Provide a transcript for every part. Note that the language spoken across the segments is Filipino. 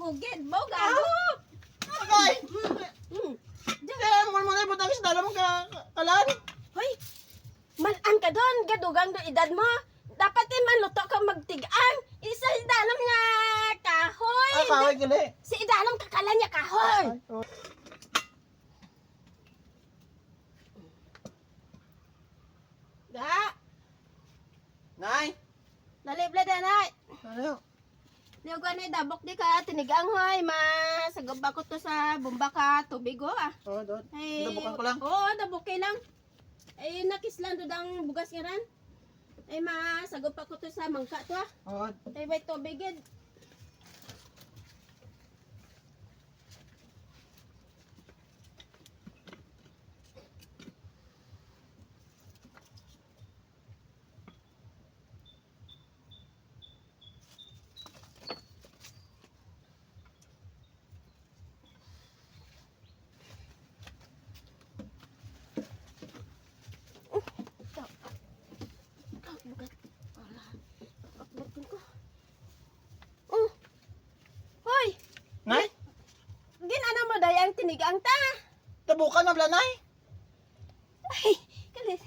gugid mo gago. Agay! Hmm. Kaya mo na ibutang isda lang kalan. Hoy. Malan ka doon, gadugang do edad mo. Dapat maluto ka magtigaan. Isa idalam nga kahoy. Kahoy gali. Si idalam kakalan niya kahoy. Da. Nay! Nalibla da na. Ano? Liyo ganay dabok di ka tinigang hoy. Masagab ako to sa bomba ka tubig ho ah. Oh, doon. Ay, Dabukan ko lang. Oo, dabokay lang. Ay, nakislan do dang bugas nga ran. Ay, masagop ako to sa mangka to ah. Oh, Ay, may tubigid. Bugat. Wala. Bugat ko. Oh. Hoy, Nay! ginana mo dayang tinigang ta. Dabukan na blanay. Ay, kalit.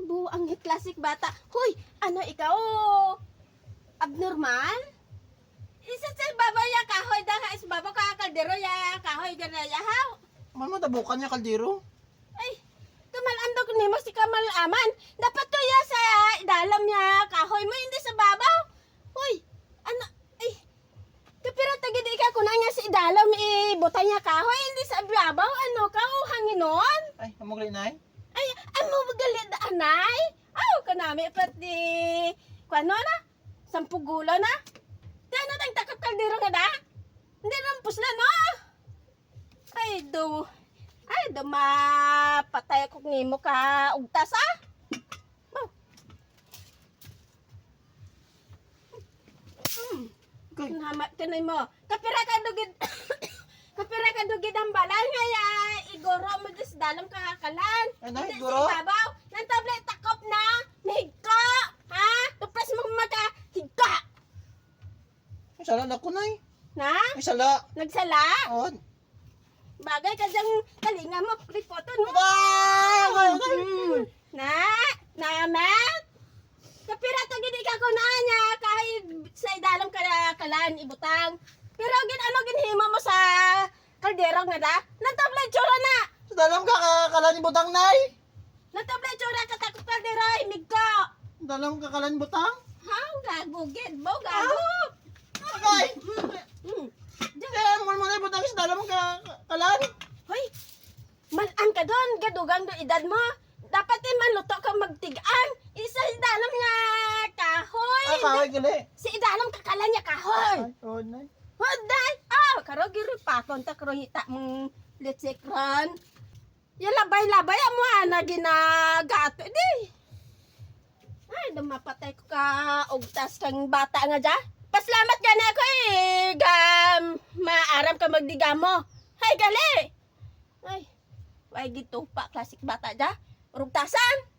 Buang classic bata. Hoy, ano ikaw? Abnormal? Isa sa babaw ya kahoy da ka is babaw ka kaldero ya kahoy gana ya haw. Mama dabukan niya kaldero. Ay, kamalaan daw ni mo si Kamal Aman. Dapat to ya sa idalam ya kahoy mo hindi sa babaw. Hoy, ano ay kapira tagid ika kunanya sa idalam butang ya kahoy hindi sa babaw ano ka o hanginon? Ay, among nay. Ay, ano magalit da anay? Aw, kanami pati kuano na? Sampugulo na? Tano tang takap kaldero nga da? Hindi rampos na no? Ay do mapatay ko nimo ka ugtas ah. Oh. Okay. Namat kanay mo. Kapira ka dugid. Kapira ka dugid ang balal nga ya igoro mo dis dalam kakakalan. Ano, Hindi igoro? sa ibabaw. Nang tablet takop na. Mahigka. Ha? Tupres mo mata. Higka. Ay, sala na ko, nay. Na? Ay, sala. Nagsala? Oh. Bagay ka diyang talinga mo. Ripoton mo. Na? Namat? Kapira to gid ka ko na nya kahit sa idalam kalan ibutang. Pero ano ginhimo mo sa kaldero nga da? Natabla tsura na. Sa dalam ka kalan butang, nay. Natabla tsura ka takot kaldero imig ka. Dalam ka kalan butang. Ha? Gago gid mo gago. Agay! Hmm. Kaya mo na ibutang isda lang kalan. Hoy. Malan ka doon, gadugang do edad mo. Dapat maluto ka magtigaan. Isa idalam nga kahoy. Kahoy gali. Si idalam kakalan niya kahoy. Ay, oh, nay. Hoday! Karo giri pa konta karo hita mong litsikron. Ya labay-labay mo ana ginagato di. Ay, dumapatay ko ka ugtas kang bata nga ja. Paslamat gani ako gam maaram ka magdiga mo. Hay gali. Ay, way gito pa klasik bata ja. Rugtasan.